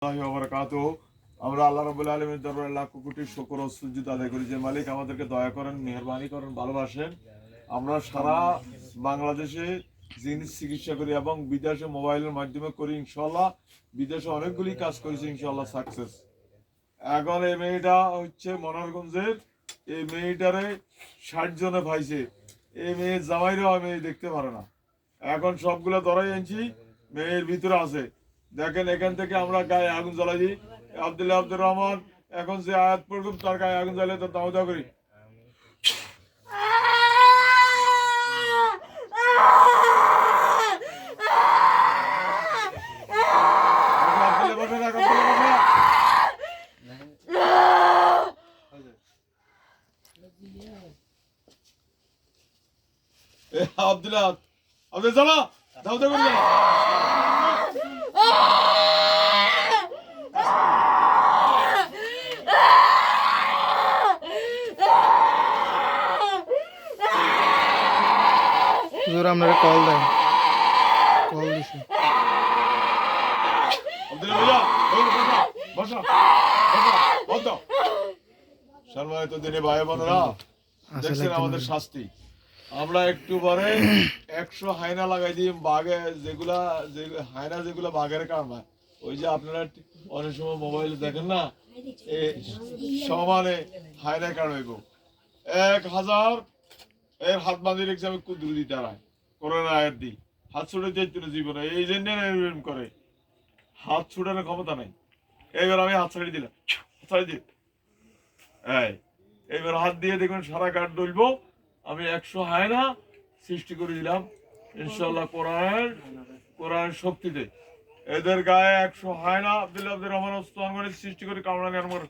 আমরা আল্লাহ রাব্বুল আলামিনের দরবারে লাখ কোটি শুকর ও সুজুদ আদায় করি যে মালিক আমাদেরকে দয়া করেন, মেহেরবানি করেন, ভালোবাসেন। আমরা সারা বাংলাদেশে জিনিস চিকিৎসা করি এবং বিদেশে মোবাইলের মাধ্যমে করি। ইনশাল্লাহ বিদেশে অনেকগুলি কাজ করেছি, ইনশাল্লাহ সাকসেস। এখন এই মেয়েটা হচ্ছে মনোহরগঞ্জের, এই মেয়েটারে 60 জনে পাইছে। এই মেয়ের জামাইরাও মেয়ে দেখতে পারে না। এখন সবগুলো ধরাই আনছি, মেয়ের ভিতরে আছে। দেখেন এখান থেকে আমরা গায়ে আগুন জ্বালাই দিই। আব্দুর রহমান এখন যে আয়াত পড়ব তার গায়ে আগুন জ্বালিয়ে তার দাওয়া করি। আব্দুল্লাহ আব্দুল জ্বালা দাওয়া করি। হুজুর আপনারা কল দেন, কল দিছি। সম্মানিত দিনে ভাই বোনেরা, দেখছেন আমাদের শাস্তি। আমরা একটু পরে 100 হায়না লাগাই দিই বাঘে, যেগুলা হায়না যেগুলা বাঘের কারণ। ওই যে আপনারা অনেক সময় মোবাইলে দেখেন না, সমানে হায়না কারণ হইব। 1000 এর হাত বাঁধিয়ে রেখেছে, আমি কুদরু দিতে করোনা আয়াত দিই। হাত ছুটে চাইতে জীবনে এই জন্য করে হাত ছুটানোর ক্ষমতা নাই। এইবার আমি হাত ছাড়িয়ে দিলাম, ছাড়িয়ে দিই। এইবার হাত দিয়ে দেখবেন সারা কাঠ ডলবো। আমি 100 হায়না সৃষ্টি করে দিলাম ইনশাল্লাহ কোরআন শক্তিতে। এদের গায়ে 100 হায়না আব্দুর রহমান ওসমান করে সৃষ্টি করে কামড়ানি আমার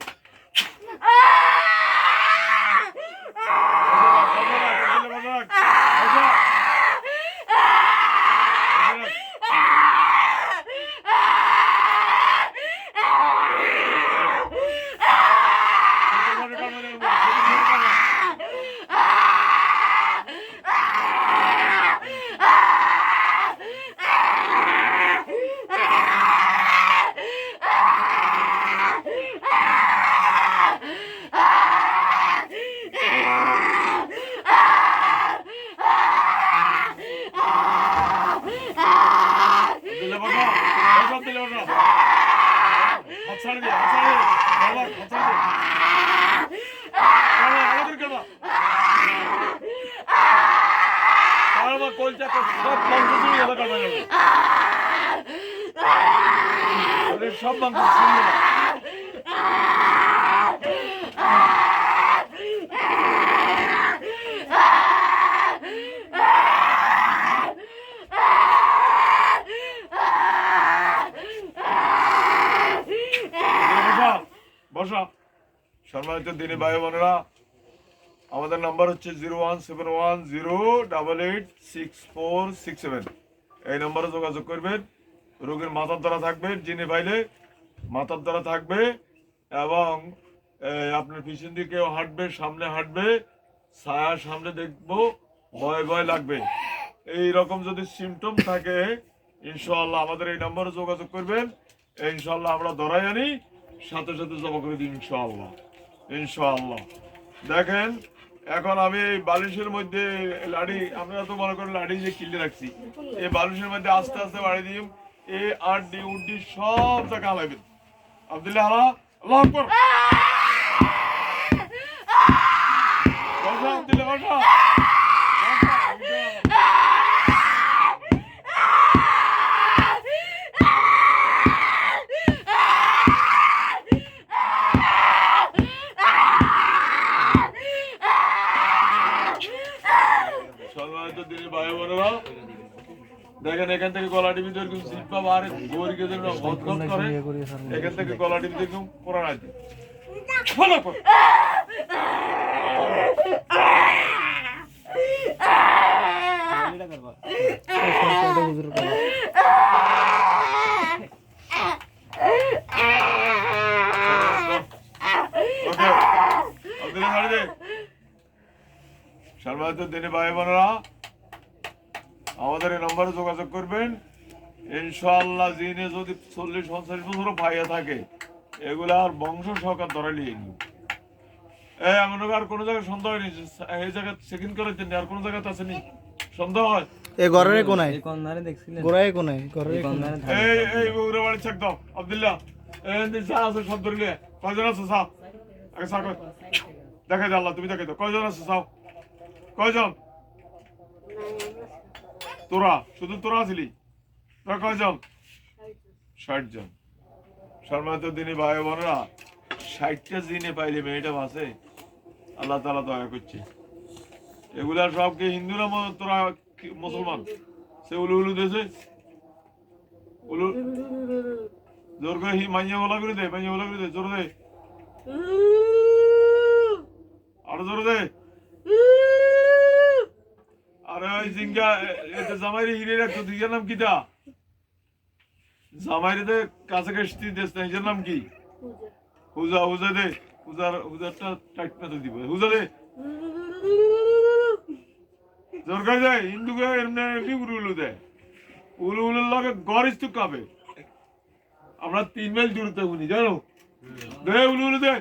সব মানুষ বসা। সম্মানিত দিনী ভাই বোনেরা, আমাদের নাম্বার হচ্ছে 01710886467। এই নম্বরে যোগাযোগ করবেন। রোগীর মাথার দ্বারা থাকবে, যিনি পাইলে মাথার দ্বারা থাকবে এবং আপনার পিছন দিকে হাঁটবে, সামনে হাঁটবে, ছায়া সামনে দেখবো, ভয় ভয় লাগবে। এই রকম যদি সিমটম থাকে ইনশাআল্লাহ আমাদের এই নম্বরে যোগাযোগ করবেন। ইনশাআল্লাহ আমরা ধরাই আনি, সাথে সাথে জমা করে দিই ইনশাআল্লাহ। ইনশাআল্লাহ দেখেন এখন আমি এই বালিশের মধ্যে লাড়ি, আপনারা তো মনে করেন লাড়ি যে কিলে রাখছি, এই বালিশের মধ্যে আস্তে আস্তে বাড়ি দিই। এই আড্ডি উড্ডি সব জায়গা হালাইবেন। আব্দুল্লাহ হালা, আল্লাহু আকবার। বসা আব্দুল্লাহ, বসা। সম্মানিত দিনী ভাই বোনেরা, দেখেন এখান থেকে গলা টিভি এরকম শিল্পা আর গরিকে করে, এখান থেকে গলা টিভি এরকম কোরআন আছে। সম্মানিত দিনী ভাই বোনেরা, আমাদের এই নম্বরে যোগাযোগ করবেন। ইনশাআল্লাহ জিনে যদি 40-50 বছরও পাইয়া থাকে এগুলা আর বংশ সহকার ধরে নিয়ে নিব। এমন আর কোনো জায়গায় সন্দেহ নেই, এই জায়গায় চেকিং করে দেন, আর কোনো জায়গাতে আছে নি সন্দেহ হয়? এই ঘরের কোনায় এই কর্নারে দেখছিলেন? গোড়ায় কোনায় ঘরের এই কর্নারে এই বগুড়া বাড়ি চেক দাও আব্দুল্লাহ, এই যা আছে সব ধরে নিয়ে কয়জন আছে সাও আগে সাও দেখে দাও, আল্লাহ তুমি দেখে দাও কয়জন আছে সাও, কয়জন? তোরা শুধু তোরা আছিলি? তোরা কয়জন? 60 জন। সম্মানিত দিনী ভাই বোনেরা, 60টা জিনে পাইলে মেয়েটা বাঁচে, আল্লাহ তাআলা দয়া করছে। এগুলা সব কি হিন্দুরা তোরা মুসলমান? সে উলু উলু দেছে, উলু জোর করে মাইয়া বলা করে দে, মাইয়া বলা করে দে, জোর দে, আরো জোর দে। আরে ওই জিঙ্গা এতে জামাইরে হিরে রাখতো, নিজের নাম কিটা? জামাইরে কাছে কাছে দেশ না, নিজের নাম কি? হুজা, হুজা দে, হুজারটা টাইট না দিব, হুজা দে, জোর করে দে। হিন্দুকে এমনি এমনি উলু উলু দে, উলু উলুর লগে গরিস তো কাবে। আমরা 3 মাইল দূরতে শুনি জানো, দে উলু উলু দে।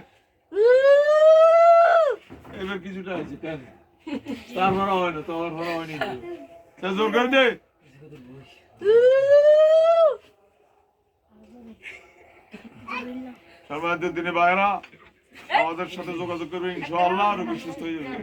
এবার কিছুটা আছে কেন তার ভরা হয় না, তোমার ভরা হয়নি, জোর করে দে। সম্মানিত দিনে ভাইরা, আমাদের সাথে যোগাযোগ করবে ইনশাআল্লাহ, রোগী সুস্থ হয়ে যাবে।